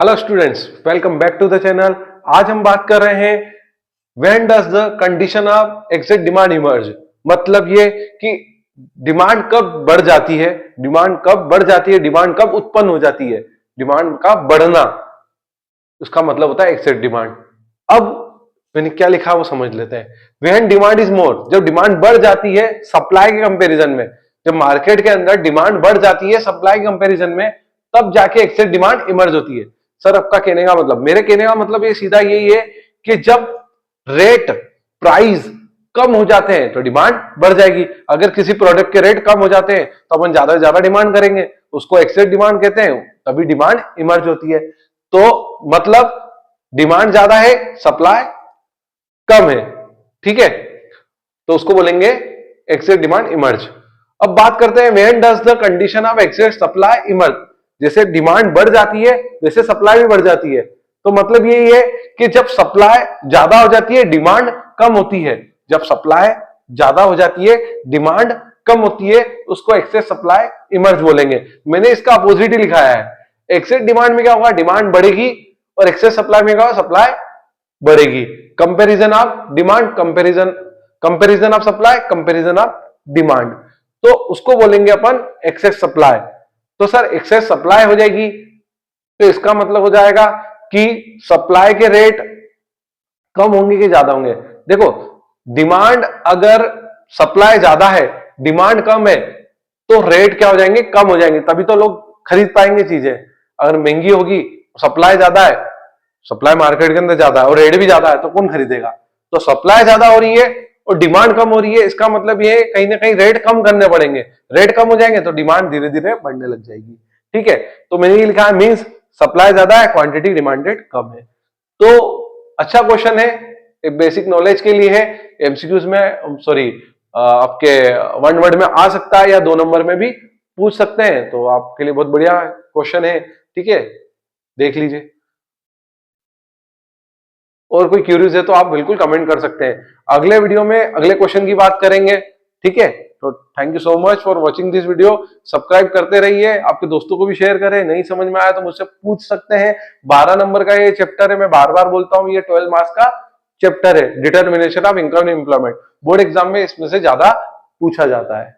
Hello students, welcome back to the channel. आज हम बात कर रहे हैं when does the condition of exact demand emerge. मतलब ये कि डिमांड कब बढ़ जाती है, डिमांड कब बढ़ जाती है, डिमांड कब उत्पन्न हो जाती है, डिमांड का बढ़ना, उसका मतलब होता है एग्जैक्ट डिमांड। अब मैंने क्या लिखा वो समझ लेते हैं। व्हेन डिमांड इज मोर, जब डिमांड बढ़ जाती है सप्लाई के कंपैरिजन में, जब मार्केट के अंदर डिमांड बढ़ जाती है सप्लाई के कंपैरिजन में, तब जाके एक्सेस डिमांड इमर्ज होती है। सर आपका कहने का मतलब, मेरे कहने का मतलब ये सीधा यही है कि जब रेट प्राइस कम हो जाते हैं तो डिमांड बढ़ जाएगी। अगर किसी प्रोडक्ट के रेट कम हो जाते हैं तो अपन ज्यादा से ज्यादा डिमांड करेंगे, उसको एक्सेस डिमांड कहते हैं, तभी डिमांड इमर्ज होती है। तो मतलब डिमांड ज्यादा है, सप्लाई कम है, ठीक है, तो उसको बोलेंगे एक्सेस डिमांड इमर्ज। अब बात करते हैं when does the condition of excess supply emerge. जैसे डिमांड बढ़ जाती है वैसे सप्लाई भी बढ़ जाती है। तो मतलब यही है कि जब सप्लाई ज्यादा हो जाती है डिमांड कम होती है, जब सप्लाई ज्यादा हो जाती है डिमांड कम होती है, उसको एक्सेस सप्लाई इमर्ज बोलेंगे। मैंने इसका अपोजिट ही लिखाया है। एक्सेस डिमांड में क्या होगा, डिमांड बढ़ेगी, और एक्सेस सप्लाई में क्या होगा, सप्लाई बढ़ेगी। Comparison of demand, comparison, comparison of supply, comparison of demand, तो उसको बोलेंगे अपन एक्सेस सप्लाई। तो सर एक्सेस सप्लाई हो जाएगी तो इसका मतलब हो जाएगा कि सप्लाई के रेट कम होंगे कि ज्यादा होंगे। देखो, डिमांड अगर सप्लाई ज्यादा है डिमांड कम है तो रेट क्या हो जाएंगे, कम हो जाएंगे, तभी तो लोग खरीद पाएंगे चीजें। अगर महंगी होगी, सप्लाई ज्यादा है, सप्लाई मार्केट के अंदर ज्यादा है और रेट भी ज्यादा है, तो कौन खरीदेगा। तो सप्लाई ज्यादा हो रही है और डिमांड कम हो रही है, इसका मतलब ये कहीं ना कहीं रेट कम करने पड़ेंगे। रेट कम हो जाएंगे तो डिमांड धीरे धीरे बढ़ने लग जाएगी, ठीक है। तो मैंने ये लिखा है, मींस सप्लाई ज्यादा है, क्वांटिटी डिमांडेड कम है। तो अच्छा क्वेश्चन है, एक बेसिक नॉलेज के लिए है, एमसीक्यूज में, सॉरी आपके वन वर्ड में आ सकता है या 2 नंबर में भी पूछ सकते हैं, तो आपके लिए बहुत बढ़िया क्वेश्चन है, ठीक है, देख लीजिए। और कोई क्यूरीज है तो आप बिल्कुल कमेंट कर सकते हैं। अगले वीडियो में अगले क्वेश्चन की बात करेंगे, ठीक है। तो thank you so much for watching this video. Subscribe करते रहिए, आपके दोस्तों को भी शेयर करें। नहीं समझ में आया तो मुझसे पूछ सकते हैं। 12 नंबर का ये चैप्टर है, मैं बार बार बोलता हूँ, ये 12 मार्क्स का चैप्टर है, determination of income and employment. Board exam में इसमें से ज्यादा पूछा जाता है।